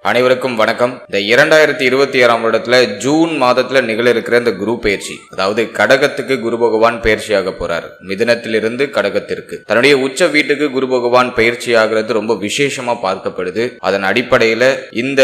அனைவருக்கும் வணக்கம். இந்த 2026 வருடத்துல ஜூன் மாதத்துல நிகழ இருக்கிற இந்த குரு பயிற்சி, அதாவது கடகத்துக்கு குரு பகவான் பயிற்சியாக போறாரு. மிதுனத்திலிருந்து கடகத்திற்கு தன்னுடைய உச்ச வீட்டுக்கு குரு பகவான் பயிற்சி ஆகிறது ரொம்ப விசேஷமா பார்க்கப்படுது. அதன் அடிப்படையில இந்த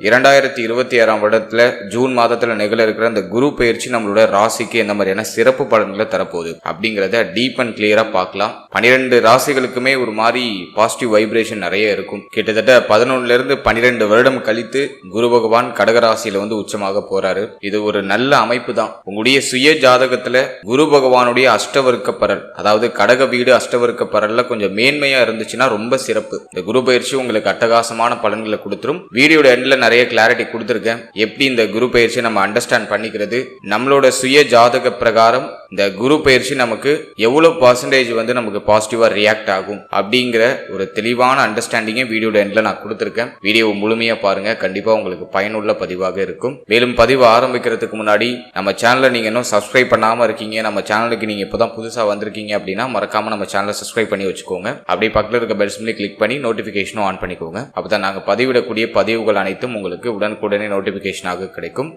2026 வருடத்துல ஜூன் மாதத்துல நிகழ இருக்கிற இந்த குரு பயிற்சி நம்மளோட ராசிக்கு எந்த மாதிரியான சிறப்பு பலன்களை தரப்போகுது அப்படிங்கிறத டீப் அண்ட் கிளியரா பார்க்கலாம். 12 ராசிகளுக்குமே ஒரு மாதிரி பாசிட்டிவ் வைப்ரேஷன் நிறைய இருக்கும். கிட்டத்தட்ட 11 இருந்து 12 வருடம் கழித்து குரு பகவான் கடகராசியில உச்சமாக போறாரு. இது ஒரு நல்ல அமைப்பு தான். உங்களுடைய சுய ஜாதகத்துல குரு பகவானுடைய அஷ்டவர்க்க பரல், அதாவது கடக வீடு அஷ்டவர்க்க பரல்ல கொஞ்சம் மேன்மையா இருந்துச்சுன்னா ரொம்ப சிறப்பு. இந்த குரு பயிற்சி உங்களுக்கு அட்டகாசமான பலன்களை கொடுத்துரும். வீடியோட எண்ட்ல நிறைய கிளாரிட்டி கொடுத்துருக்கேன். எப்படி இந்த குரு பயிற்சி நம்ம அண்டர்ஸ்டாண்ட் பண்ணிக்கிறது, நம்மளோட சுய ஜாதக பிரகாரம் இந்த குரு பயிற்சி நமக்கு எவ்வளவு பர்சன்டேஜ் நமக்கு பாசிட்டிவா ரியாக்ட் ஆகும் அப்படிங்கிற ஒரு தெளிவான அண்டர்ஸ்டாண்டிங்கை வீடியோட எண்ட்ல நான் கொடுத்துருக்கேன். வீடியோ முழுமையா பாருங்க, கண்டிப்பா உங்களுக்கு பயனுள்ள பதிவாக இருக்கும். மேலும் பதிவு ஆரம்பிக்கிறதுக்கு முன்னாடி நம்ம சேனலை நீங்க இன்னும் சப்ஸ்கிரைப் பண்ணாம இருக்கீங்க, நம்ம சேனலுக்கு நீங்க இப்பதான் புதுசா வந்திருக்கீங்க அப்படின்னா மறக்காம நம்ம சேனலை சப்ஸ்கிரைப் பண்ணி வச்சுக்கோங்க. அப்படியே பக்கத்தில் இருக்க பெல் சிம்பலை கிளிக் பண்ணி நோட்டிபிகேஷனும் ஆன் பண்ணிக்கோங்க. அப்பதான் நாங்க பதிவிடக்கூடிய பதிவுகள் அனைத்தும் உங்களுக்கு உடனுக்குடனே நோட்டிபிகேஷனாக கிடைக்கும்.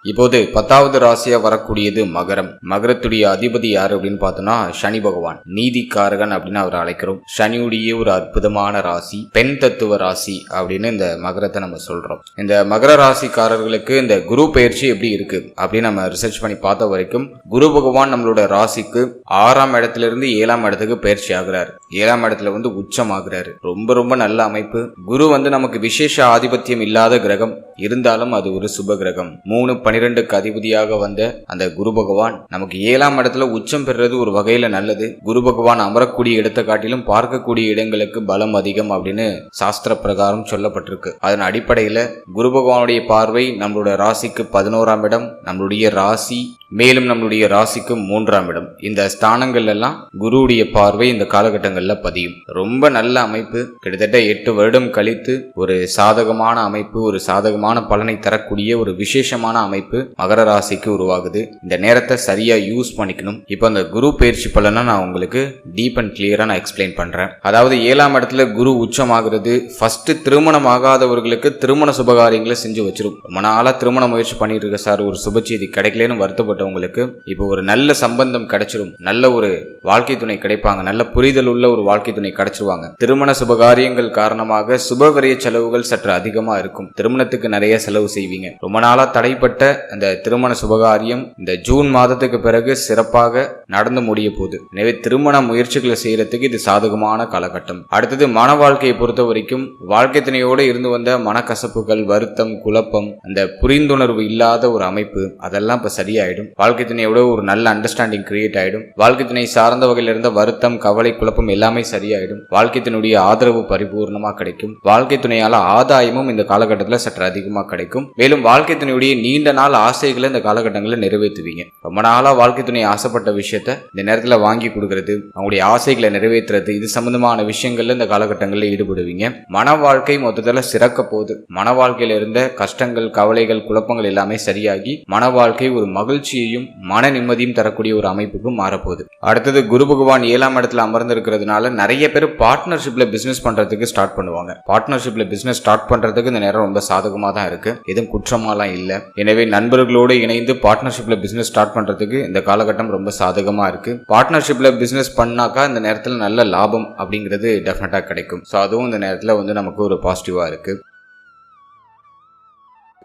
இப்போது 10வது ராசியா வரக்கூடியது மகரம். மகரத்துடைய அதிபதி யாரு அப்படின்னு பார்த்தோம்னா சனி பகவான், நீதிக்காரகன் அப்படின்னு அவர் அழைக்கிறோம். சனியுடைய ஒரு அற்புதமான ராசி, பெண் தத்துவ ராசி அப்படின்னு இந்த மகரத்தை நம்ம சொல்றோம். இந்த மகர ராசிக்காரர்களுக்கு இந்த குரு பயிற்சி எப்படி இருக்கு அப்படின்னு நம்ம ரிசர்ச் பண்ணி பார்த்த வரைக்கும், குரு பகவான் நம்மளோட ராசிக்கு 6ஆம் இடத்துல இருந்து 7ஆம் இடத்துக்கு பயிற்சி ஆகுறாரு. 7ஆம் இடத்துல உச்சமாகிறாரு. ரொம்ப ரொம்ப நல்ல அமைப்பு. குரு நமக்கு விசேஷ ஆதிபத்தியம் இல்லாத கிரகம், இருந்தாலும் அது ஒரு சுப கிரகம். 3-12க்கு அதிபதியாக வந்த அந்த குரு பகவான் நமக்கு 7ஆம் இடத்துல உச்சம் பெறுறது ஒரு வகையில நல்லது. குரு பகவான் அமரக்கூடிய இடத்தை காட்டிலும் பார்க்கக்கூடிய இடங்களுக்கு பலம் அதிகம் அப்படின்னு சாஸ்திர பிரகாரம் சொல்லப்பட்டிருக்கு. அதன் அடிப்படையில குரு பகவானுடைய பார்வை நம்மளுடைய ராசிக்கு 11ஆம் இடம், நம்மளுடைய ராசி மேலும் நம்மளுடைய ராசிக்கு 3ஆம் இடம், இந்த ஸ்தானங்கள் எல்லாம் குருவுடைய பார்வை இந்த காலகட்டங்கள்ல பதியும். ரொம்ப நல்ல அமைப்பு. கிட்டத்தட்ட 8 வருடம் கழித்து ஒரு சாதகமான அமைப்பு, ஒரு சாதகமான பலனை தரக்கூடிய ஒரு விசேஷமான அமைப்பு மகர ராசிக்கு உருவாகுது. இந்த நேரத்தை சரியா யூஸ் பண்ணிக்கணும். இப்போ அந்த குரு பயிற்சி பலனை நான் உங்களுக்கு டீப் அண்ட் கிளியரா நான் எக்ஸ்பிளைன் பண்றேன். அதாவது 7ஆம் இடத்துல குரு உச்சமாகிறது ஃபர்ஸ்ட் திருமணம் ஆகாதவர்களுக்கு திருமண சுபகாரியங்களை செஞ்சு வச்சிரும். ரொம்ப நாளா திருமண முயற்சி பண்ணிட்டு இருக்க சார், ஒரு சுப செய்தி கிடைக்கலன்னு வருத்தப்பட்ட உங்களுக்கு இப்போ ஒரு நல்ல சம்பந்தம் கிடைச்சிரும். நல்ல ஒரு வாழ்க்கை துணை கிடைப்பாங்க. நல்ல புரிதல் உள்ள ஒரு வாழ்க்கை துணை கிடைச்சிருவாங்க. திருமண சுபகாரியங்கள் காரணமாக சுபவிரய செலவுகள் சற்று அதிகமா இருக்கும். திருமணத்துக்கு நிறைய செலவு செய்வீங்க. ரொம்ப நாளா தடைப்பட்ட அந்த திருமண சுபகாரியம் இந்த ஜூன் மாதத்துக்கு பிறகு சிறப்பாக நடந்து முடிய போகுது. எனவே திருமண முயற்சிகளை செய்யறதுக்கு இது சாதகமான காலகட்டம். அடுத்தது மன வாழ்க்கையை பொறுத்த வரைக்கும் வாழ்க்கை துணையோடு இருந்து வந்த மனக்கசப்புகள், வருத்தம், குழப்பம், அந்த புரிந்துணர்வு இல்லாத ஒரு அமைப்பு அதெல்லாம் இப்ப சரியாயிடும். வாழ்க்கை துணையோட ஒரு நல்ல அண்டர்ஸ்டாண்டிங் கிரியேட் ஆயிடும். வாழ்க்கை துணை சார்ந்த வகையில் இருந்த வருத்தம், கவலை, குழப்பம் எல்லாமே சரியாயிடும். வாழ்க்கை துணையுடைய ஆதரவு பரிபூர்ணமா கிடைக்கும். வாழ்க்கை துணையால ஆதாயமும் இந்த காலகட்டத்தில் சற்று அதிகமா கிடைக்கும். மேலும் வாழ்க்கை துணையுடைய நீண்ட நாள் ஆசைகளை இந்த காலகட்டங்களில் நிறைவேற்றுவீங்க. ரொம்ப நாளா வாழ்க்கை துணை ஆசைப்பட்ட விஷயத்த இந்த நேரத்தில் வாங்கி கொடுக்கறது, அவங்களுடைய ஆசைகளை நிறைவேற்றுறது, இது சம்பந்தமான விஷயங்கள்ல இந்த காலகட்டங்களில் ஈடுபடுவீங்க. மன வாழ்க்கை மொத்தத்தில் சிறக்க போகுது. மன வாழ்க்கையில இருந்த கஷ்டங்கள், கவலைகள், குழப்பங்கள் எல்லாமே சரியாகி மன வாழ்க்கை ஒரு மகிழ்ச்சியையும் மன நிம்மதியும் தரக்கூடிய ஒரு அமைப்புக்கு மாறப்போகுது. அடுத்தது குரு பகவான் 7ஆம் இடத்துல அமர்ந்து இருக்கிறதுனால நிறைய பேர் பார்ட்னர்ஷிப்ல பிசினஸ் பண்றதுக்கு ஸ்டார்ட் பண்ணுவாங்க. பார்ட்னர்ஷிப்ல பிசினஸ் ஸ்டார்ட் பண்றதுக்கு இந்த நேரம் ரொம்ப சாதகமா தான் இருக்கு. எதுவும் குற்றமாலாம் இல்ல. எனவே நண்பர்களோடு இணைந்து பார்ட்னர்ஷிப்ல பிசினஸ் ஸ்டார்ட் பண்றதுக்கு இந்த காலகட்டம் ரொம்ப சாதகமா இருக்கு. பார்ட்னர்ஷிப்ல பிசினஸ் பண்ணாக்கா இந்த நேரத்தில் நல்ல லாபம் அப்படிங்கிறது டெஃபினட்டா கிடைக்கும். ஸோ அதுவும் இந்த நேரத்தில் நமக்கு ஒரு பாசிட்டிவா இருக்கு.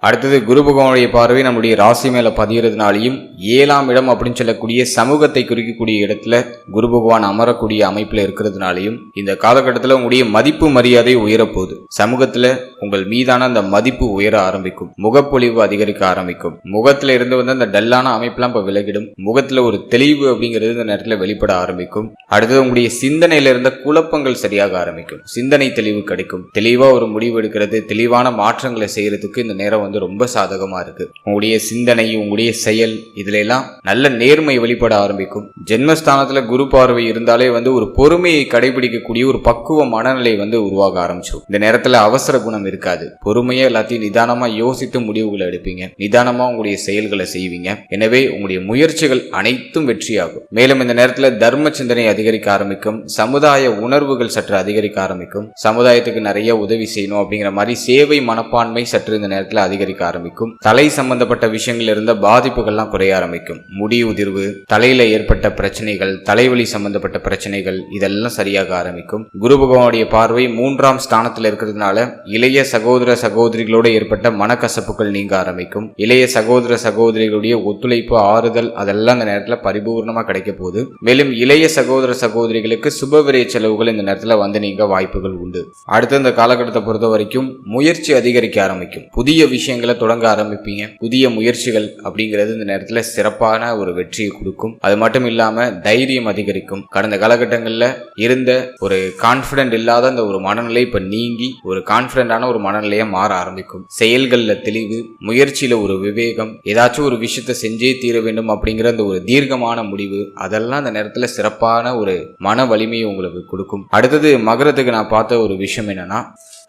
அடுத்தது குரு பகவானுடைய பார்வை நம்முடைய ராசி மேல பதிகிறதுனாலையும் 7ஆம் இடம் அப்படின்னு சொல்லக்கூடிய சமூகத்தை குறிக்கக்கூடிய இடத்துல குரு பகவான் அமரக்கூடிய அமைப்புல இருக்கிறதுனாலையும் இந்த காலகட்டத்தில் உங்களுடைய மதிப்பு மரியாதை உயரப்போகுது. சமூகத்துல உங்கள் மீதான அந்த மதிப்பு உயர ஆரம்பிக்கும். முகப்பொழிவு அதிகரிக்க ஆரம்பிக்கும். முகத்துல இருந்து அந்த டல்லான அமைப்புலாம் இப்ப விலகிடும். முகத்துல ஒரு தெளிவு அப்படிங்கிறது இந்த நேரத்தில் வெளிப்பட ஆரம்பிக்கும். அடுத்தது உங்களுடைய சிந்தனையில இருந்த குழப்பங்கள் சரியாக ஆரம்பிக்கும். சிந்தனை தெளிவு கிடைக்கும். தெளிவா ஒரு முடிவு எடுக்கிறது, தெளிவான மாற்றங்களை செய்யறதுக்கு இந்த நேரம் ரொம்ப சாதகமா இருக்கு. உங்களுடைய சிந்தனை, உங்களுடைய செயல் இதுல எல்லாம் நல்ல நேர்மை வெளிப்பட ஆரம்பிக்கும். ஜென்மஸ்தானத்துல குரு பார்வை இருந்தாலே ஒரு பொறுமையை கடைபிடிக்கக்கூடிய ஒரு பக்குவ மனநிலை உருவாக ஆரம்பிச்சிடும். இந்த நேரத்துல அவசர குணம் அவசரம் இருக்காது. பொறுமையா எல்லாத்தையும் நிதானமா யோசித்து முடிவுகளை எடுப்பீங்க. நிதானமா உங்களுடைய செயல்களை செய்வீங்க. எனவே உங்களுடைய முயற்சிகள் அனைத்தும் வெற்றியாகும். மேலும் இந்த நேரத்துல தர்ம சிந்தனை அதிகரிக்க ஆரம்பிக்கும். சமுதாய உணர்வுகள் சற்று அதிகரிக்க ஆரம்பிக்கும். சமுதாயத்துக்கு நிறைய உதவி செய்யணும் அப்படிங்கிற மாதிரி சேவை மனப்பான்மை சற்று இந்த நேரத்துல அதிகரிக்க ஆரம்பிக்கும். தலை சம்பந்தப்பட்ட விஷயங்கள் இருந்த பாதிப்புகள்லாம் குறைய ஆரம்பிக்கும். முடி உதிர்வு, தலையில ஏற்பட்ட பிரச்சனைகள், தலைவலி சம்பந்தப்பட்ட பிரச்சனைகள் இதெல்லாம் சரியாக ஆரம்பிக்கும். குரு பகவானுடைய பார்வை 3ஆம் ஸ்தானத்தில் இருக்கிறதுனால இளைய சகோதர சகோதரிகளோடு ஏற்பட்ட மனக்கசப்புகள் நீங்க ஆரம்பிக்கும். இளைய சகோதர சகோதரிகளுடைய ஒத்துழைப்பு, ஆறுதல் அதெல்லாம் இந்த நேரத்தில் பரிபூர்ணமா கிடைக்க போகுது. மேலும் இளைய சகோதர சகோதரிகளுக்கு சுபவிரய செலவுகள் இந்த நேரத்தில் வந்து நீங்க வாய்ப்புகள் உண்டு. அடுத்த இந்த காலகட்டத்தை பொறுத்த வரைக்கும் முயற்சி அதிகரிக்க ஆரம்பிக்கும். புதிய விஷயங்களை தொடங்க ஆரம்பிப்பீங்க. புதிய முயற்சிகள் அப்படிங்கிறது இந்த நேரத்தில் சிறப்பான ஒரு வெற்றியை கொடுக்கும். அது மட்டும் இல்லாம தைரியம் அதிகரிக்கும். கடந்த காலகட்டங்களில் இருந்த ஒரு கான்பிடன்ட் இல்லாத அந்த ஒரு மனநிலை இப்ப நீங்கி ஒரு கான்பிடண்டான ஒரு மனநிலையா மாற ஆரம்பிக்கும். செயல்கள்ல தெளிவு, முயற்சியில ஒரு விவேகம், ஏதாச்சும் ஒரு விஷயத்தை செஞ்சே தீர வேண்டும் அப்படிங்கிற அந்த ஒரு தீர்க்கமான முடிவு, அதெல்லாம் அந்த நேரத்துல சிறப்பான ஒரு மன வலிமையை உங்களுக்கு கொடுக்கும். அடுத்தது மகரத்துக்கு நான் பார்த்த ஒரு விஷயம் என்னன்னா,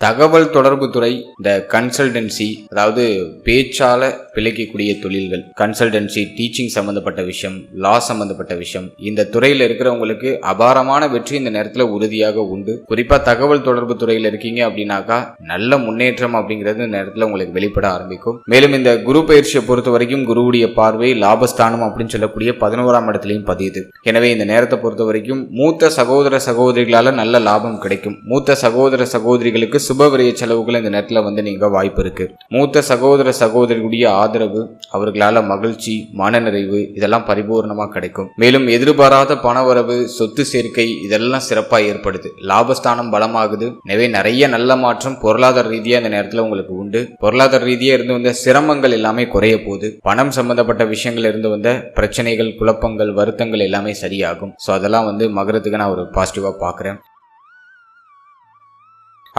தகவல் தொடர்பு துறை, இந்த கன்சல்டன்சி, அதாவது பேச்சால பிழைக்கக்கூடிய தொழில்கள், கன்சல்டன்சி, டீச்சிங் சம்பந்தப்பட்ட விஷயம், லா சம்பந்தப்பட்ட விஷயம், இந்த துறையில இருக்கிறவங்களுக்கு அபாரமான வெற்றி இந்த நேரத்தில் உறுதியாக உண்டு. குறிப்பா தகவல் தொடர்பு துறையில் இருக்கீங்க அப்படின்னாக்கா நல்ல முன்னேற்றம் அப்படிங்கிறது இந்த நேரத்தில் உங்களுக்கு வெளிப்பட ஆரம்பிக்கும். மேலும் இந்த குரு பயிற்சியை பொறுத்த வரைக்கும் குருவுடைய பார்வை லாபஸ்தானம் அப்படின்னு சொல்லக்கூடிய 11ஆம் இடத்திலையும் பதியுது. எனவே இந்த நேரத்தை பொறுத்த வரைக்கும் மூத்த சகோதர சகோதரிகளால நல்ல லாபம் கிடைக்கும். மூத்த சகோதர சகோதரிகளுக்கு சுபவிரய செலவுகள் இந்த நேரத்தில் வந்து நீங்க வாய்ப்பு இருக்கு. மூத்த சகோதர சகோதரிகளுடைய ஆதரவு, அவர்களால மகிழ்ச்சி, மனநிறைவு இதெல்லாம் பரிபூர்ணமா கிடைக்கும். மேலும் எதிர்பாராத பணவரவு, சொத்து சேர்க்கை இதெல்லாம் சிறப்பா ஏற்படுது. லாபஸ்தானம் பலமாகுது. எனவே நிறைய நல்ல மாற்றம் பொருளாதார ரீதியா இந்த நேரத்தில் உங்களுக்கு உண்டு. பொருளாதார ரீதியா இருந்து வந்த சிரமங்கள் எல்லாமே குறைய போகுது. பணம் சம்பந்தப்பட்ட விஷயங்கள் இருந்து வந்த பிரச்சனைகள், குழப்பங்கள், வருத்தங்கள் எல்லாமே சரியாகும். ஸோ அதெல்லாம் வந்து மகரத்துக்கு நான் ஒரு பாசிட்டிவா பார்க்குறேன்.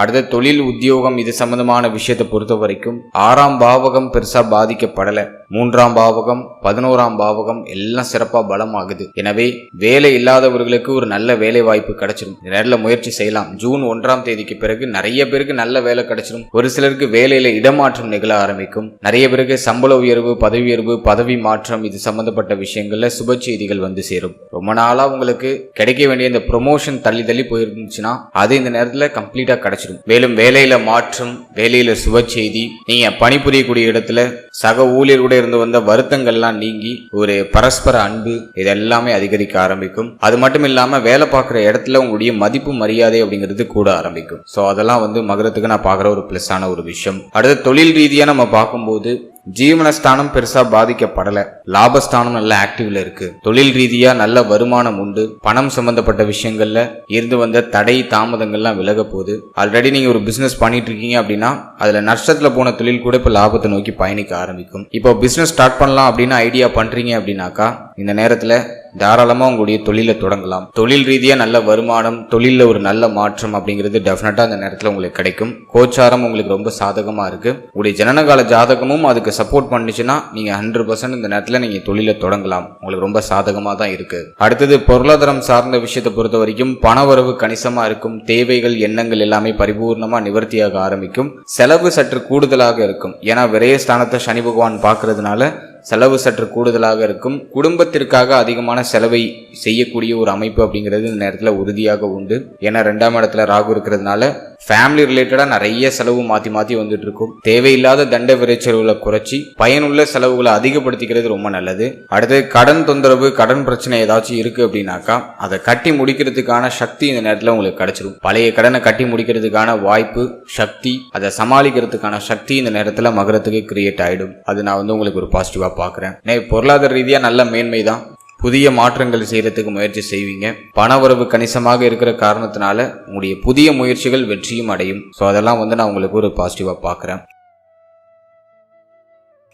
அடுத்த தொழில், உத்தியோகம் இது சம்பந்தமான விஷயத்தை பொறுத்த வரைக்கும் 6ஆம் பாவகம் பெருசா பாதிக்கப்படலை. 3ஆம் பாவகம், 11ஆம் பாவகம் எல்லாம் சிறப்பா பலமாகுது. எனவே வேலை இல்லாதவர்களுக்கு ஒரு நல்ல வேலை வாய்ப்பு கிடைச்சிடும். நல்ல முயற்சி செய்யலாம். ஜூன் 1ஆம் தேதிக்கு பிறகு நிறைய பேருக்கு நல்ல வேலை கிடைச்சிடும். ஒரு சிலருக்கு வேலையில இடமாற்றம் நிகழ ஆரம்பிக்கும். நிறைய பேருக்கு சம்பள உயர்வு, பதவி உயர்வு, பதவி மாற்றம் இது சம்பந்தப்பட்ட விஷயங்கள்ல சுப செய்திகள் வந்து சேரும். ரொம்ப நாளா உங்களுக்கு கிடைக்க வேண்டிய இந்த ப்ரொமோஷன் தள்ளி தள்ளி போயிருந்துச்சுன்னா அது இந்த நேரத்துல கம்ப்ளீட்டா கிடைச்சிடும். மேலும் வேலையில மாற்றம், வேலையில சுப செய்தி, நீங்க பணிபுரியக்கூடிய இடத்துல சக ஊழியர்களோட இருந்து வந்த வருத்தங்கள்லாம் நீங்கி ஒரு பரஸ்பர அன்பு இதெல்லாமே அதிகரிக்க ஆரம்பிக்கும். அது மட்டும் இல்லாம வேலை பார்க்குற இடத்துல உங்களுடைய மதிப்பு, மரியாதை அப்படிங்கிறது கூட ஆரம்பிக்கும். ஸோ அதெல்லாம் வந்து மகரத்துக்கு நான் பார்க்குற ஒரு பிளஸ் ஆன ஒரு விஷயம். அடுத்த தொழில் ரீதியா நம்ம பார்க்கும்போது ஜீவனஸ்தானம் பெருசா பாதிக்கப்படல. லாபஸ்தானம் நல்ல ஆக்டிவ்ல இருக்கு. தொழில் ரீதியா நல்ல வருமானம் உண்டு. பணம் சம்பந்தப்பட்ட விஷயங்கள்ல இருந்து வந்த தடை, தாமதங்கள்லாம் விலக போகுது. ஆல்ரெடி நீங்க ஒரு பிசினஸ் பண்ணிட்டு இருக்கீங்க அப்படின்னா அதுல நஷ்டத்துல போன தொழில் கூட இப்ப லாபத்தை நோக்கி பயணிக்க ஆரம்பிக்கும். இப்போ பிசினஸ் ஸ்டார்ட் பண்ணலாம் அப்படின்னு ஐடியா பண்றீங்க அப்படின்னாக்கா இந்த நேரத்துல தாராளமா உங்களுடைய தொழிலை தொடங்கலாம். தொழில் ரீதியா நல்ல வருமானம், தொழில ஒரு நல்ல மாற்றம் அப்படிங்கிறது டெஃபினட்டா அந்த நேரத்தில் உங்களுக்கு கிடைக்கும். கோச்சாரம் உங்களுக்கு ரொம்ப சாதகமா இருக்கு. உங்களுடைய ஜனனகால ஜாதகமும் அதுக்கு சப்போர்ட் பண்ணிச்சுன்னா நீங்க 100% இந்த நேரத்தில் நீங்க தொழிலை தொடங்கலாம். உங்களுக்கு ரொம்ப சாதகமா தான் இருக்கு. அடுத்தது பொருளாதாரம் சார்ந்த விஷயத்தை பொறுத்த வரைக்கும் பணவரவு கணிசமா இருக்கும். தேவைகள், எண்ணங்கள் எல்லாமே பரிபூர்ணமா நிவர்த்தியாக ஆரம்பிக்கும். செலவு சற்று கூடுதலாக இருக்கும். ஏன்னா விரயஸ்தானத்தை சனி பகவான் பார்க்கறதுனால செலவு சற்று கூடுதலாக இருக்கும். குடும்பத்திற்காக அதிகமான செலவை செய்யக்கூடிய ஒரு அமைப்பு அப்படிங்கிறது இந்த நேரத்தில் உறுதியாக உண்டு. ஏன்னா 2ஆம் இடத்துல ராகு இருக்கிறதுனால ஃபேமிலி ரிலேட்டடா நிறைய செலவு மாத்தி மாத்தி வந்துட்டு இருக்கும். தேவையில்லாத தண்ட விரைச்செலவுகளை குறைச்சி பயனுள்ள செலவுகளை அதிகப்படுத்திக்கிறது ரொம்ப நல்லது. அடுத்து கடன் தொந்தரவு, கடன் பிரச்சனை ஏதாச்சும் இருக்கு அப்படின்னாக்கா அதை கட்டி முடிக்கிறதுக்கான சக்தி இந்த நேரத்தில் உங்களுக்கு கிடைச்சிடும். பழைய கடனை கட்டி முடிக்கிறதுக்கான வாய்ப்பு, சக்தி, அதை சமாளிக்கிறதுக்கான சக்தி இந்த நேரத்தில் மகரத்துக்கு கிரியேட் ஆயிடும். அது நான் வந்து உங்களுக்கு ஒரு பாசிட்டிவா பார்க்குறேன். பொருளாதார ரீதியா நல்ல மேன்மை தான். புதிய மாற்றங்கள் செய்யறதுக்கு முயற்சி செய்வீங்க. பணவரவு கணிசமாக இருக்கிற காரணத்தினால உங்களுடைய புதிய முயற்சிகள் வெற்றியும் அடையும். ஸோ அதெல்லாம் வந்து நான் உங்களுக்கு ஒரு பாசிட்டிவா பார்க்குறேன்.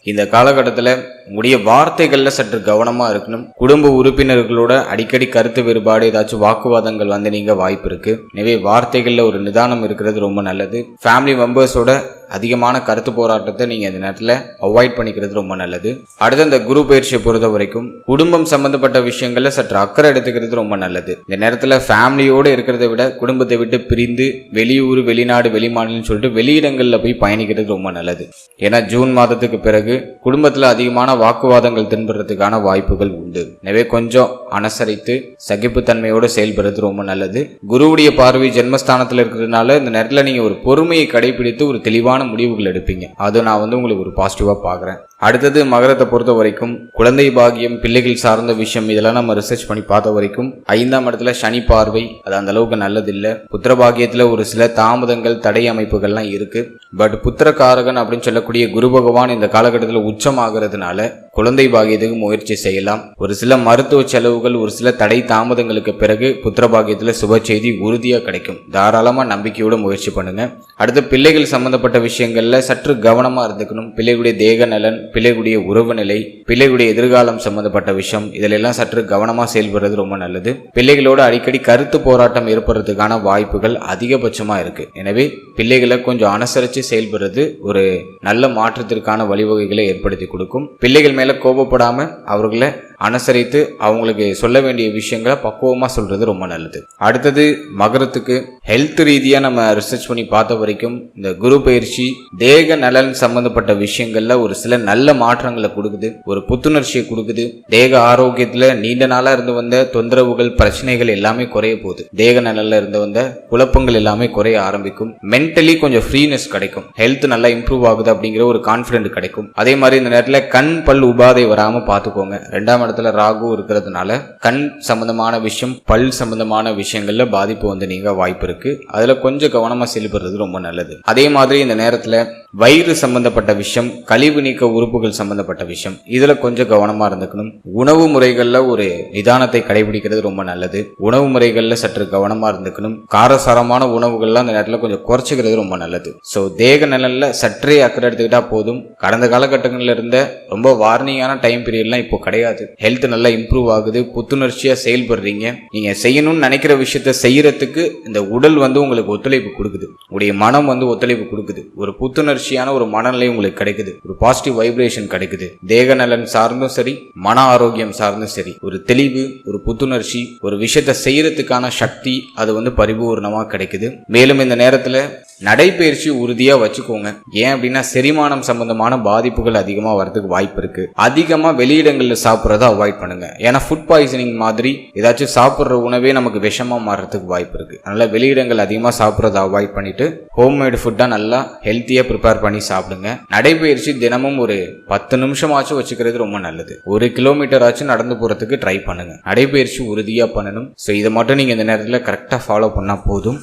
இந்த காலகட்டத்தில் உங்களுடைய வார்த்தைகளில் சற்று கவனமாக இருக்கணும். குடும்ப உறுப்பினர்களோட அடிக்கடி கருத்து வேறுபாடு, ஏதாச்சும் வாக்குவாதங்கள் வந்து நீங்க வாய்ப்பு இருக்கு. எனவே வார்த்தைகளில் ஒரு நிதானம் இருக்கிறது ரொம்ப நல்லது. ஃபேமிலி மெம்பர்ஸோட அதிகமான கருத்து போராட்டத்தை நீங்க இந்த நேரத்தில் அவாய்ட் பண்ணிக்கிறது ரொம்ப நல்லது. அடுத்து இந்த குரு பயிற்சியை பொறுத்த வரைக்கும் குடும்பம் சம்பந்தப்பட்ட விஷயங்கள்ல சற்று அக்கறை எடுத்துக்கிறது ரொம்ப நல்லது. இந்த நேரத்தில் ஃபேமிலியோடு இருக்கிறத விட குடும்பத்தை விட்டு பிரிந்து வெளியூர், வெளிநாடு, வெளிமாநிலம் சொல்லிட்டு வெளியிடங்கள்ல போய் பயணிக்கிறது ரொம்ப நல்லது. ஏன்னா ஜூன் மாதத்துக்கு பிறகு குடும்பத்துல அதிகமான வாக்குவாதங்கள் தென்படுறதுக்கான வாய்ப்புகள் உண்டு. எனவே கொஞ்சம் அனுசரித்து சகிப்புத்தன்மையோடு செயல்படுறது ரொம்ப நல்லது. குருவுடைய பார்வை ஜென்மஸ்தானத்தில் இருக்கிறதுனால இந்த நேரத்தில் நீங்க ஒரு பொறுமையை கடைபிடித்து ஒரு தெளிவான முடிவுகள் எடுப்பீங்க. அது நான் உங்களுக்கு ஒரு பாசிட்டிவா பாக்குறேன். அடுத்தது மகரத்தை பொறுத்த வரைக்கும் குழந்தை பாகியம், பிள்ளைகள் சார்ந்த விஷயம் இதெல்லாம் நம்ம ரிசர்ச் பண்ணி பார்த்த வரைக்கும் 5ஆம் இடத்துல சனி பார்வை, அது அந்த அளவுக்கு நல்லது இல்லை. புத்திர பாகியத்துல ஒரு சில தாமதங்கள், தடை அமைப்புகள்லாம் இருக்கு. பட் புத்திரகாரகன் அப்படின்னு சொல்லக்கூடிய குரு பகவான் இந்த காலகட்டத்தில் உச்சமாகிறதுனால குழந்தை பாகியத்துக்கு முயற்சி செய்யலாம். ஒரு சில மருத்துவ செலவுகள், ஒரு சில தடை தாமதங்களுக்கு பிறகு புத்திர பாகியத்துல சுப செய்தி உறுதியா கிடைக்கும். தாராளமா நம்பிக்கையோட முயற்சி பண்ணுங்க. அடுத்து பிள்ளைகள் சம்பந்தப்பட்ட விஷயங்கள்ல சற்று கவனமா இருந்துக்கணும். பிள்ளைகளுடைய தேக நலன், பிள்ளைகளுடைய உறவு நிலை, பிள்ளைகளுடைய எதிர்காலம் சம்பந்தப்பட்ட விஷயம் இதிலெல்லாம் சற்று கவனமா செயல்படுறது ரொம்ப நல்லது. பிள்ளைகளோட அடிக்கடி கருத்து போராட்டம் ஏற்படுறதுக்கான வாய்ப்புகள் அதிகபட்சமா இருக்கு. எனவே பிள்ளைகளை கொஞ்சம் அனுசரித்து செயல்படுறது ஒரு நல்ல மாற்றத்திற்கான வழிவகைகளை ஏற்படுத்தி கொடுக்கும். பிள்ளைகள் மேல கோபப்படாம அவர்களை அனுசரித்து அவங்களுக்கு சொல்ல வேண்டிய விஷயங்களை பக்குவமா சொல்றது ரொம்ப நல்லது. அடுத்தது மகரத்துக்கு ஹெல்த் ரீதியா நம்ம ரிசர்ச் பண்ணி பார்த்த வரைக்கும் இந்த குரு பயிற்சி தேக நலன் சம்பந்தப்பட்ட விஷயங்கள்ல ஒரு சில நல்ல மாற்றங்களை கொடுக்குது, ஒரு புத்துணர்ச்சியை கொடுக்குது. தேக ஆரோக்கியத்துல நீண்ட நாளா இருந்து வந்த தொந்தரவுகள், பிரச்சனைகள் எல்லாமே குறைய போகுது. தேக நலன்ல இருந்து வந்த குழப்பங்கள் எல்லாமே குறைய ஆரம்பிக்கும். மென்டலி கொஞ்சம் ஃப்ரீனஸ் கிடைக்கும். ஹெல்த் நல்லா இம்ப்ரூவ் ஆகுது அப்படிங்கிற ஒரு கான்பிடன்ட் கிடைக்கும். அதே மாதிரி இந்த நேரத்தில் கண் பல் உபாதை வராம பார்த்துக்கோங்க. 2ஆம் இடத்துல ராகு இருக்கிறதுனால கண் சம்பந்தமான விஷயம், பல் சம்பந்தமான விஷயங்கள்ல பாதிப்பு வந்து நீங்க வாய்ப்பு இருக்கு. அதுல கொஞ்சம் கவனமா செயல்படுறது ரொம்ப நல்லது. அதே மாதிரி இந்த நேரத்துல வயிறு சம்பந்தப்பட்ட விஷயம், கழிவு நீக்க உறுப்புகள் சம்பந்தப்பட்ட விஷயம் இதுல கொஞ்சம் கவனமா இருந்துக்கணும். உணவு முறைகள்ல ஒரு நிதானத்தை கடைபிடிக்கிறது ரொம்ப நல்லது. உணவு முறைகள்ல சற்று கவனமா இருந்துக்கணும். காரசாரமான உணவுகள்லாம் அந்த நேரத்துல கொஞ்சம் குறைச்சிக்கிறது ரொம்ப நல்லது. சோ தேக நலன்ல சற்றே அக்கறை எடுத்துக்கிட்டா போதும். கடந்த காலகட்டங்கள்ல இருந்த ரொம்ப வார்னிங்கான டைம் பீரியட்லாம் இப்போ கிடையாது. ஹெல்த் நல்லா இம்ப்ரூவ் ஆகுது. புத்துணர்ச்சியா செயல்படுறீங்க. நீங்க செய்யணும்னு நினைக்கிற விஷயத்த செய்யறதுக்கு இந்த உடல் வந்து உங்களுக்கு ஒத்துழைப்பு கொடுக்குது. உங்களுடைய மனம் வந்து ஒத்துழைப்பு கொடுக்குது. ஒரு புத்துணர்ச்சியான ஒரு மனநிலை உங்களுக்கு கிடைக்குது. ஒரு பாசிட்டிவ் வைப்ரேஷன் கிடைக்குது. தேக நலன் சார்ந்தும் சரி, மன ஆரோக்கியம் சார்ந்தும் சரி, ஒரு தெளிவு, ஒரு புத்துணர்ச்சி, ஒரு விஷயத்த செய்யறதுக்கான சக்தி அது வந்து பரிபூர்ணமா கிடைக்குது. மேலும் இந்த நேரத்துல நடைபயிற்சி உறுதியா வச்சுக்கோங்க. ஏன் அப்படின்னா செரிமானம் சம்பந்தமான பாதிப்புகள் அதிகமா வரதுக்கு வாய்ப்பு இருக்கு. அதிகமா வெளியிடங்கள்ல சாப்பிட்றத அவாய்ட் பண்ணுங்க. ஏன்னா ஃபுட் பாய்சனிங் மாதிரி ஏதாச்சும் சாப்பிட்ற உணவே நமக்கு விஷமா மாறுறதுக்கு வாய்ப்பு இருக்கு. அதனால வெளியிடங்கள் அதிகமா சாப்பிட்றத அவாய்ட் பண்ணிட்டு ஹோம்மேடு ஃபுட்டா நல்லா ஹெல்த்தியா ப்ரிப்பேர் பண்ணி சாப்பிடுங்க. நடைபயிற்சி தினமும் ஒரு 10 நிமிஷமாச்சும் வச்சுக்கிறது ரொம்ப நல்லது. 1 கிலோமீட்டர் ஆச்சும் நடந்து போறதுக்கு ட்ரை பண்ணுங்க. நடைபயிற்சி உறுதியா பண்ணணும். ஸோ இதை மட்டும் நீங்க இந்த நேரத்தில் கரெக்டா ஃபாலோ பண்ணா போதும்.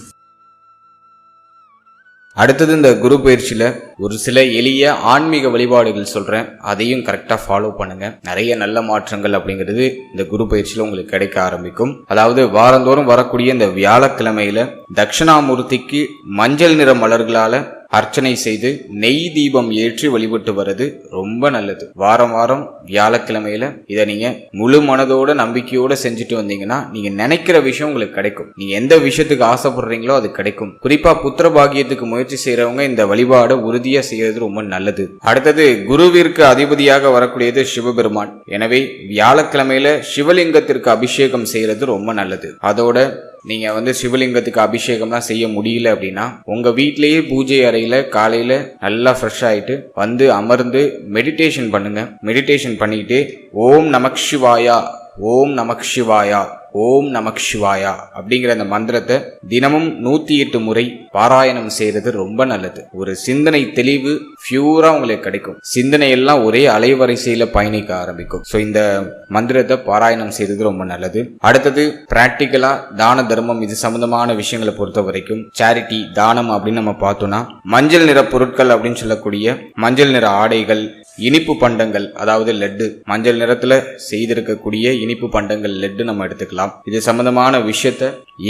அடுத்தது இந்த குரு பயிற்சியில ஒரு சில எளிய ஆன்மீக வழிபாடுகள் சொல்றேன். அதையும் கரெக்டா ஃபாலோ பண்ணுங்க. நிறைய நல்ல மாற்றங்கள் அப்படிங்கிறது இந்த குரு பயிற்சியில உங்களுக்கு கிடைக்க ஆரம்பிக்கும். அதாவது வாரந்தோறும் வரக்கூடிய இந்த வியாழக்கிழமையில தட்சிணாமூர்த்திக்கு மஞ்சள் நிற மலர்களால அர்ச்சனை செய்து நெய் தீபம் ஏற்றி வழிபட்டு வர்றது ரொம்ப நல்லது. வாரம் வாரம் வியாழக்கிழமையில இதை நீங்க முழு மனதோட நம்பிக்கையோட செஞ்சுட்டு வந்தீங்கன்னா நீங்க நினைக்கிற விஷயம் உங்களுக்கு கிடைக்கும். நீங்க எந்த விஷயத்துக்கு ஆசைப்படுறீங்களோ அது கிடைக்கும். குறிப்பா புத்திர பாகியத்துக்கு முயற்சி செய்யறவங்க இந்த வழிபாடை உறுதியா செய்யறது ரொம்ப நல்லது. அடுத்தது குருவிற்கு அதிபதியாக வரக்கூடியது சிவபெருமான். எனவே வியாழக்கிழமையில சிவலிங்கத்திற்கு அபிஷேகம் செய்யறது ரொம்ப நல்லது. அதோட நீங்க வந்து சிவலிங்கத்துக்கு அபிஷேகம்லாம் செய்ய முடியல அப்படின்னா உங்க வீட்டிலேயே பூஜை அறையில காலையில நல்லா ஃப்ரெஷ் ஆயிட்டு வந்து அமர்ந்து மெடிடேஷன் பண்ணுங்க. மெடிடேஷன் பண்ணிட்டு ஓம் நமக் சிவாயா, ஓம் நமக் சிவாயா, ஓம் நமக் சிவாயா அப்படிங்கிற அந்த மந்திரத்தை தினமும் 108 முறை பாராயணம் செய்யறது ரொம்ப நல்லது. ஒரு சிந்தனை தெளிவு பியூரா உங்களுக்கு கிடைக்கும். சிந்தனை எல்லாம் ஒரே அலைவரிசையில பயணிக்க ஆரம்பிக்கும். ஸோ இந்த மந்திரத்தை பாராயணம் செய்யறது ரொம்ப நல்லது. அடுத்தது பிராக்டிக்கலா தான தர்மம் இது சம்பந்தமான விஷயங்களை பொறுத்த வரைக்கும் சேரிட்டி தானம் அப்படின்னு நம்ம பார்த்தோம்னா மஞ்சள் நிற பொருட்கள் அப்படின்னு சொல்லக்கூடிய மஞ்சள் நிற ஆடைகள், இனிப்பு பண்டங்கள், அதாவது லட்டு, மஞ்சள் நிறத்துல செய்திருக்கக்கூடிய இனிப்பு பண்டங்கள் லட்டு நம்ம எடுத்துக்கலாம். இது சம்பந்தமான விஷயத்த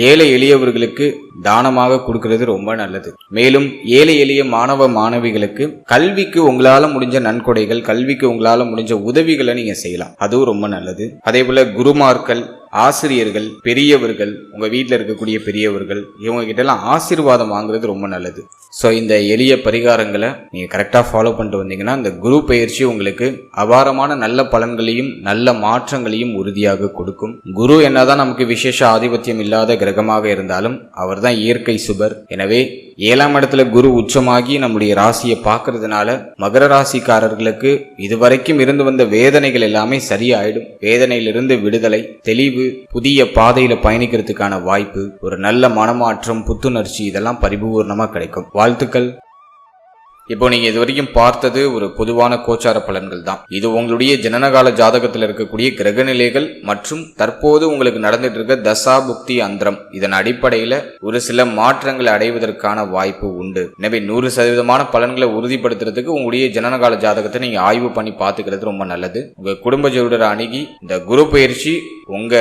ஏழை எளியவர்களுக்கு தானமாக கொடுக்கிறது ரொம்ப நல்லது. மேலும் ஏழை எளிய மாணவ மாணவிகளுக்கு கல்விக்கு உங்களால முடிஞ்ச நன்கொடைகள், கல்விக்கு உங்களால முடிஞ்ச உதவிகளை நீங்க செய்யலாம். அதுவும் ரொம்ப நல்லது. அதே போல குருமார்கள் ஆசிரியர்கள், பெரியவர்கள், உங்க வீட்டில் இருக்கக்கூடிய பெரியவர்கள், இவங்க கிட்ட எல்லாம் ஆசீர்வாதம் வாங்குறது ரொம்ப நல்லது. ஸோ இந்த எளிய பரிகாரங்களை நீங்கள் கரெக்டாக ஃபாலோ பண்ணிட்டு வந்தீங்கன்னா இந்த குரு பெயர்ச்சி உங்களுக்கு அபாரமான நல்ல பலன்களையும் நல்ல மாற்றங்களையும் உறுதியாக கொடுக்கும். குரு என்னதான் நமக்கு விசேஷ ஆதிபத்தியம் இல்லாத கிரகமாக இருந்தாலும் அவர் தான் இயற்கை சுபர். எனவே 7ஆம் இடத்துல குரு உச்சமாகி நம்முடைய ராசியை பார்க்கறதுனால மகர ராசிக்காரர்களுக்கு இதுவரைக்கும் இருந்து வந்த வேதனைகள் எல்லாமே சரியாயிடும். வேதனையிலிருந்து விடுதலை, தெளிவு, புதிய பாதையில பயணிக்கிறதுக்கான வாய்ப்பு, ஒரு நல்ல மனமாற்றம், புத்துணர்ச்சி இதெல்லாம் பரிபூர்ணமா கிடைக்கும். வாழ்த்துக்கள். இப்போ நீங்க இது வரைக்கும் பார்த்தது ஒரு பொதுவான கோச்சார பலன்கள் தான். இது உங்களுடைய ஜனனகால ஜாதகத்தில் இருக்கக்கூடிய கிரகநிலைகள் மற்றும் தற்போது உங்களுக்கு நடந்துட்டு இருக்க தசா புக்தி அந்தரம் இதன் அடிப்படையில ஒரு சில மாற்றங்களை அடைவதற்கான வாய்ப்பு உண்டு. எனவே 100% பலன்களை உறுதிப்படுத்துறதுக்கு உங்களுடைய ஜனனகால ஜாதகத்தை நீங்க ஆய்வு பண்ணி பார்த்துக்கிறது ரொம்ப நல்லது. உங்க குடும்ப ஜோதிடரை அணுகி இந்த குரு பயிற்சி உங்க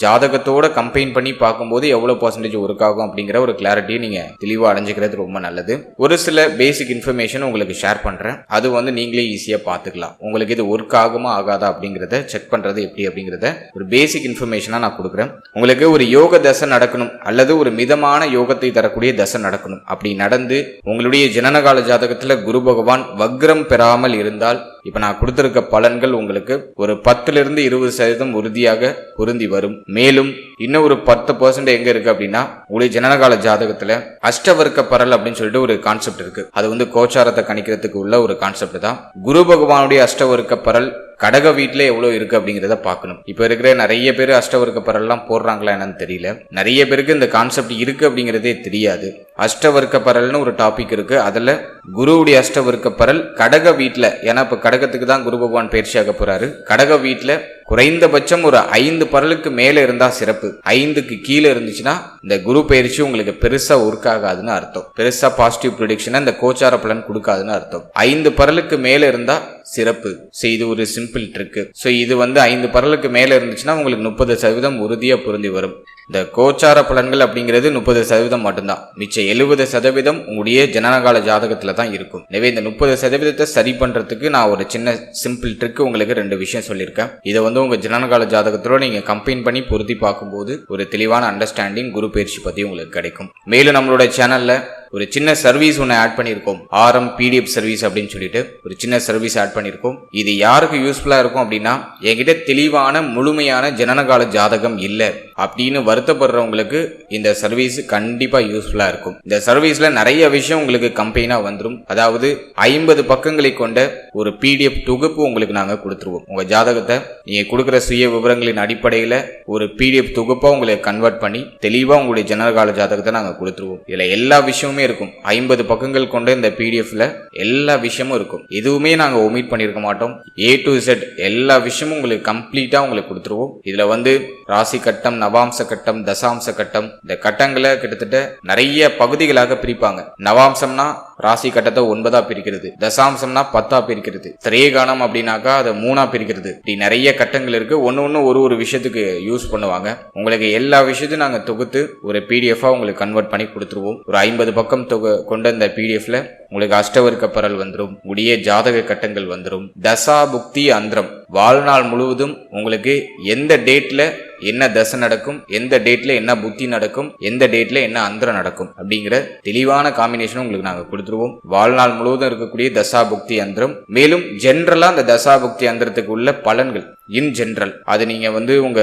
ஜாதகத்தோட கம்பைன் பண்ணி பார்க்கும்போது எவ்வளவு % ஒர்க் ஆகும் அப்படிங்கிற ஒரு கிளாரிட்டியை நீங்க தெளிவா அடைஞ்சுக்கிறது ரொம்ப நல்லது. ஒரு சில பேசிக் இன்ஃபர்மேஷன் உங்களுக்கு ஷேர் பண்றேன். அது நீங்களே ஈஸியா பார்த்துக்கலாம். உங்களுக்கு இது ஒர்க் ஆகுமா ஆகாதா அப்படிங்கிறத செக் பண்றது எப்படி அப்படிங்கிறத ஒரு பேசிக் இன்ஃபர்மேஷனா நான் கொடுக்குறேன். உங்களுக்கு ஒரு யோக தசை நடக்கணும் அல்லது ஒரு மிதமான யோகத்தை தரக்கூடிய தசை நடக்கணும். அப்படி நடந்து உங்களுடைய ஜனனகால ஜாதகத்துல குரு பகவான் வக்ரம் பெறாமல் இருந்தால் இப்ப நான் கொடுத்திருக்க பலன்கள் உங்களுக்கு ஒரு 10% 20% உறுதியாக பொருந்தி வரும். மேலும் இன்னும் ஒரு 10% எங்க இருக்கு அப்படின்னா உங்களுடைய ஜனனகால ஜாதகத்துல அஷ்டவர்க்க பரல் அப்படின்னு சொல்லிட்டு ஒரு கான்செப்ட் இருக்கு. அது கோச்சாரத்தை கணிக்கிறதுக்கு உள்ள ஒரு கான்செப்ட் தான். குரு பகவானுடைய அஷ்டவர்க்க பரல் கடக வீட்டுல எவ்வளவு இருக்கு அப்படிங்கிறத பார்க்கணும். இப்ப இருக்கிற நிறைய பேர் அஷ்டவர்க்க பரல்லாம் போடுறாங்களா என்னன்னு தெரியல. நிறைய பேருக்கு இந்த கான்செப்ட் இருக்கு அப்படிங்கிறதே தெரியாது. அஷ்டவர்க்க பரல்னு ஒரு டாபிக் இருக்கு. அதுல குருவுடைய அஷ்டவர்க்க பரல் கடக வீட்டுல, ஏன்னா இப்ப கடகத்துக்கு தான் குரு பகவான் பயிற்சியாக போறாரு. கடக வீட்டுல குறைந்தபட்சம் ஒரு 5 பரலுக்கு மேல இருந்தா சிறப்பு. 5க்கு கீழே இருந்துச்சுன்னா இந்த குரு பயிற்சி உங்களுக்கு பெருசா ஒர்க் ஆகாதுன்னு அர்த்தம். பெருசா பாசிட்டிவ் ப்ரெடிக்ஷன் இந்த கோச்சார பலன் கொடுக்காதுன்னு அர்த்தம். 5 பரலுக்கு மேல இருந்தா சிறப்பு. இது ஒரு சிம்பிள் ட்ரிக். இது 5 பரலுக்கு மேல இருந்துச்சுன்னா உங்களுக்கு 30% உறுதியா பொருந்தி வரும். இந்த கோச்சார பலன்கள் அப்படிங்கிறது 30% மட்டும்தான். மிச்ச 70% உங்களுடைய ஜனனகால ஜாதகத்துல தான் இருக்கும். எனவே இந்த 30% சரி பண்றதுக்கு நான் ஒரு சின்ன சிம்பிள் ட்ரிக் உங்களுக்கு 2 விஷயம் சொல்லியிருக்கேன். இதை உங்க ஜனனகால ஜாதகத்தோட நீங்க கம்பைன் பண்ணி பொருத்தி பார்க்கும்போது ஒரு தெளிவான அண்டர்ஸ்டாண்டிங் குரு பயிற்சி பத்தி உங்களுக்கு கிடைக்கும். மேலும் நம்மளோட சேனல்ல ஒரு சின்ன சர்வீஸ் ஒன்று ஆட் பண்ணியிருக்கோம். ஆரம் PDF சர்வீஸ் அப்படின்னு சொல்லிட்டு ஒரு சின்ன சர்வீஸ் ஆட் பண்ணியிருக்கோம். இது யாருக்கு யூஸ்ஃபுல்லா இருக்கும் அப்படின்னா என்கிட்ட தெளிவான முழுமையான ஜனனகால ஜாதகம் இல்லை அப்படின்னு வருத்தப்படுறவங்களுக்கு இந்த சர்வீஸ் கண்டிப்பா யூஸ்ஃபுல்லா இருக்கும். இந்த சர்வீஸ்ல நிறைய விஷயம் உங்களுக்கு கம்பெயினா வந்துடும். அதாவது 50 பக்கங்களை கொண்ட ஒரு PDF தொகுப்பு உங்களுக்கு நாங்க கொடுத்துருவோம். உங்க ஜாதகத்தை நீங்க கொடுக்குற சுய விவரங்களின் அடிப்படையில ஒரு PDF தொகுப்பா உங்களுக்கு கன்வெர்ட் பண்ணி தெளிவா உங்களுடைய ஜனனகால ஜாதகத்தை நாங்க கொடுத்துருவோம். இதுல எல்லா விஷயமுமே இருக்கும். 50 பக்கங்கள் கொண்ட இந்த PDFல எல்லா விஷயமும் இருக்கும். எதுவுமே நாங்க ஒமிட் பண்ணிருக்க மாட்டோம். A to Z எல்லா விஷயமும் உங்களுக்கு கம்ப்ளீட்டா உங்களுக்கு கொடுத்துருவோம். இதுல ராசி கட்டம், நவாம்ச கட்டம், தசாம்ச கட்டம், இந்த கட்டங்களை கிட்டத்தட்ட நிறைய பகுதிகளாக பிரிப்பாங்க. நவாம்சம்னா ராசி கட்டத்தை 9ஆ பிரிக்கிறது, தசாம்சம்னா 10ஆ பிரிக்கிறது, திரேகானம் அப்படின்னாக்கா அதை 3ஆ பிரிக்கிறது. இப்படி நிறைய கட்டங்கள் இருக்கு. ஒன்னு ஒரு விஷயத்துக்கு யூஸ் பண்ணுவாங்க. உங்களுக்கு எல்லா விஷயத்தையும் நாங்க தொகுத்து ஒரு PDF-ஆ உங்களுக்கு கன்வெர்ட் பண்ணி கொடுத்துருவோம். ஒரு 50 பக்கம் கொண்ட இந்த PDFல உங்களுக்கு அஷ்டவர்க்க பரல் வந்துடும், உடைய ஜாதக கட்டங்கள் வந்துடும், தசா புக்தி அந்தரம் வாழ்நாள் முழுவதும் உங்களுக்கு எந்த டேட்ல என்ன தசை நடக்கும், எந்த டேட்ல என்ன புத்தி நடக்கும், எந்த டேட்ல என்ன அந்தரம் நடக்கும் அப்படிங்கிற தெளிவான காம்பினேஷன் உங்களுக்கு நாங்க கொடுத்துருவோம். வாழ்நாள் முழுவதும் இருக்கக்கூடிய தசா புக்தி அந்தரம், மேலும் ஜென்ரலா அந்த தசா புக்தி அந்தரத்துக்கு உள்ள பலன்கள் இன் ஜென்ரல் அது நீங்க உங்க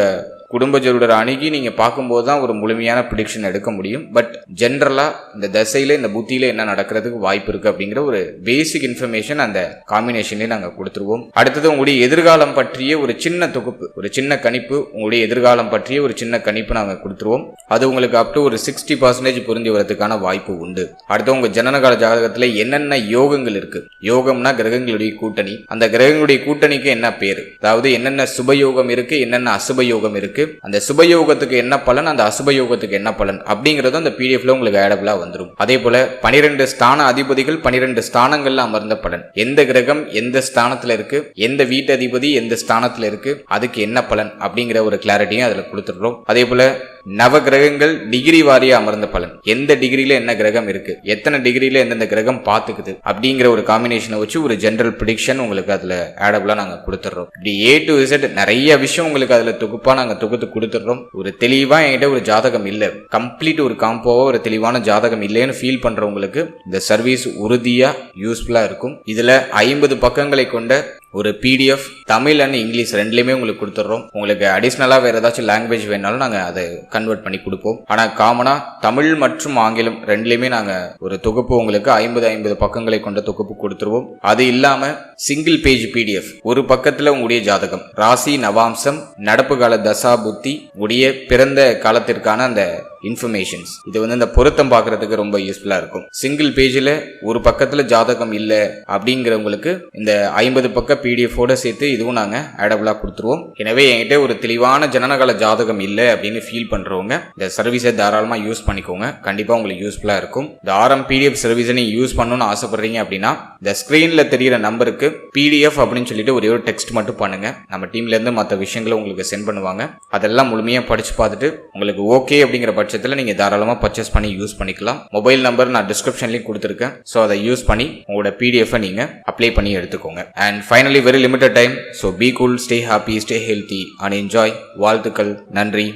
குடும்ப ஜோதிடரை அணுகி நீங்க பார்க்கும்போது தான் ஒரு முழுமையான ப்ரெடிக்ஷன் எடுக்க முடியும். பட் ஜென்ரலா இந்த தசையில இந்த புத்தியில என்ன நடக்கிறதுக்கு வாய்ப்பு இருக்கு அப்படிங்கிற ஒரு பேசிக் இன்ஃபர்மேஷன் அந்த காம்பினேஷன்லயே நாங்க கொடுத்துருவோம். அடுத்தது உங்களுடைய எதிர்காலம் பற்றிய ஒரு சின்ன தொகுப்பு, ஒரு சின்ன கணிப்பு, உங்களுடைய எதிர்காலம் பற்றிய ஒரு சின்ன கணிப்பு நாங்க கொடுத்துருவோம். அது உங்களுக்கு அப் டு ஒரு 60% பொருந்தி வரதுக்கான வாய்ப்பு உண்டு. அடுத்து உங்க ஜனனகால ஜாதகத்துல என்னென்ன யோகங்கள் இருக்கு, யோகம்னா கிரகங்களுடைய கூட்டணி, அந்த கிரகங்களுடைய கூட்டணிக்கு என்ன பேரு, அதாவது என்னென்ன சுபயோகம் இருக்கு, என்னென்ன அசுபயோகம் இருக்கு, அந்த சுபயோகத்துக்கு என்ன பலன், அந்த அசுபயோகத்துக்கு என்ன பலன் அப்படிங்கறது அந்த PDFல உங்களுக்கு ஆடபிளா வந்துடும். அதே போல 12 ஸ்தான அதிபதிகள் 12 ஸ்தானங்கள்ல அமர்ந்த பலன், எந்த கிரகம் எந்த ஸ்தானத்துல இருக்கு, எந்த வீட்டு அதிபதி எந்த ஸ்தானத்துல இருக்கு, அதுக்கு என்ன பலன் அப்படிங்கிற ஒரு கிளாரிட்டியும் அதுல கொடுத்துடுறோம். அதே போல நவ கிரகங்கள் டிகிரி வாரியா அமர்ந்த பலன், எந்த டிகிரியில என்ன கிரகம் இருக்கு, எத்தனை டிகிரியில எந்தெந்த கிரகம் பாத்துக்குது அப்படிங்கிற ஒரு காம்பினேஷனை வச்சு ஒரு ஜெனரல் ப்ரிடிக்ஷன் உங்களுக்கு அதுல ஆடபிளா நாங்க கொடுத்துறோம். இப்படி A to Z நிறைய விஷயம் உங்களுக்கு அதுல தொகுப்பா நாங்க தொகுத்து கொடுத்துடுறோம். ஒரு தெளிவா என்கிட்ட ஒரு ஜாதகம் இல்ல, கம்ப்ளீட் ஒரு காம்போவா ஒரு தெளிவான ஜாதகம் இல்லைன்னு ஃபீல் பண்றவங்களுக்கு இந்த சர்வீஸ் உறுதியா யூஸ்ஃபுல்லா இருக்கும். இதுல 50 பக்கங்களை கொண்ட ஒரு PDF தமிழ் அண்ட் இங்கிலீஷ் ரெண்டுலையுமே உங்களுக்கு கொடுத்துட்றோம். உங்களுக்கு அடிஷ்னலா வேற ஏதாச்சும் லாங்குவேஜ் வேணாலும் நாங்க அதை கன்வெர்ட் பண்ணி கொடுப்போம். ஆனா காமனா தமிழ் மற்றும் ஆங்கிலம் ரெண்டுலையுமே நாங்க ஒரு தொகுப்பு உங்களுக்கு 50 பக்கங்களை கொண்ட தொகுப்பு கொடுத்துருவோம். அது இல்லாம சிங்கிள் பேஜ் PDF, ஒரு பக்கத்துல உங்களுடைய ஜாதகம், ராசி, நவாம்சம், நடப்பு கால தசா புத்தி, உடைய பிறந்த காலத்திற்கான அந்த இன்ஃபர்மேஷன்ஸ், இது இந்த பொருத்தம் பார்க்கறதுக்கு ரொம்ப யூஸ்ஃபுல்லா இருக்கும். சிங்கிள் பேஜ்ல ஒரு பக்கத்துல ஜாதகம் இல்ல அப்படிங்கிறவங்களுக்கு இந்த 50 பக்க PDF ஓட சேர்த்து இதுவும் நாங்க ஆடபிளா கொடுத்துருவோம். எனவே என்கிட்ட ஒரு தெளிவான ஜனனகால ஜாதகம் இல்ல அப்படின்னு ஃபீல் பண்றவங்க இந்த சர்வீஸை தாராளமா யூஸ் பண்ணிக்கோங்க. கண்டிப்பா உங்களுக்கு யூஸ்ஃபுல்லா இருக்கும். இந்த RM PDF சர்வீஸை நீங்க யூஸ் பண்ணணும்னு ஆசைப்படுறீங்க அப்படின்னா இந்த ஸ்கிரீன்ல தெரியிற நம்பருக்கு PDF அப்படின்னு சொல்லிட்டு ஒரே ஒரு டெக்ஸ்ட் மட்டும் பண்ணுங்க. நம்ம டீம்ல இருந்து மற்ற விஷயங்களை உங்களுக்கு சென்ட் பண்ணுவாங்க. அதெல்லாம் முழுமையா படிச்சு பார்த்துட்டு உங்களுக்கு ஓகே அப்படிங்கிற பட்சத்தில் நீங்க தாராளமா பர்ச்சேஸ் பண்ணி யூஸ் பண்ணிக்கலாம். மொபைல் நம்பர் நான் டிஸ்கிரிப்ஷன்லயும் கொடுத்துருக்கேன். ஸோ அதை யூஸ் பண்ணி உங்களோட PDF நீங்க அப்ளை பண்ணி எடுத்துக்கோங்க. And finally very limited time, so be cool, stay happy, stay healthy and enjoy. வாழ்த்துக்கள். நன்றி.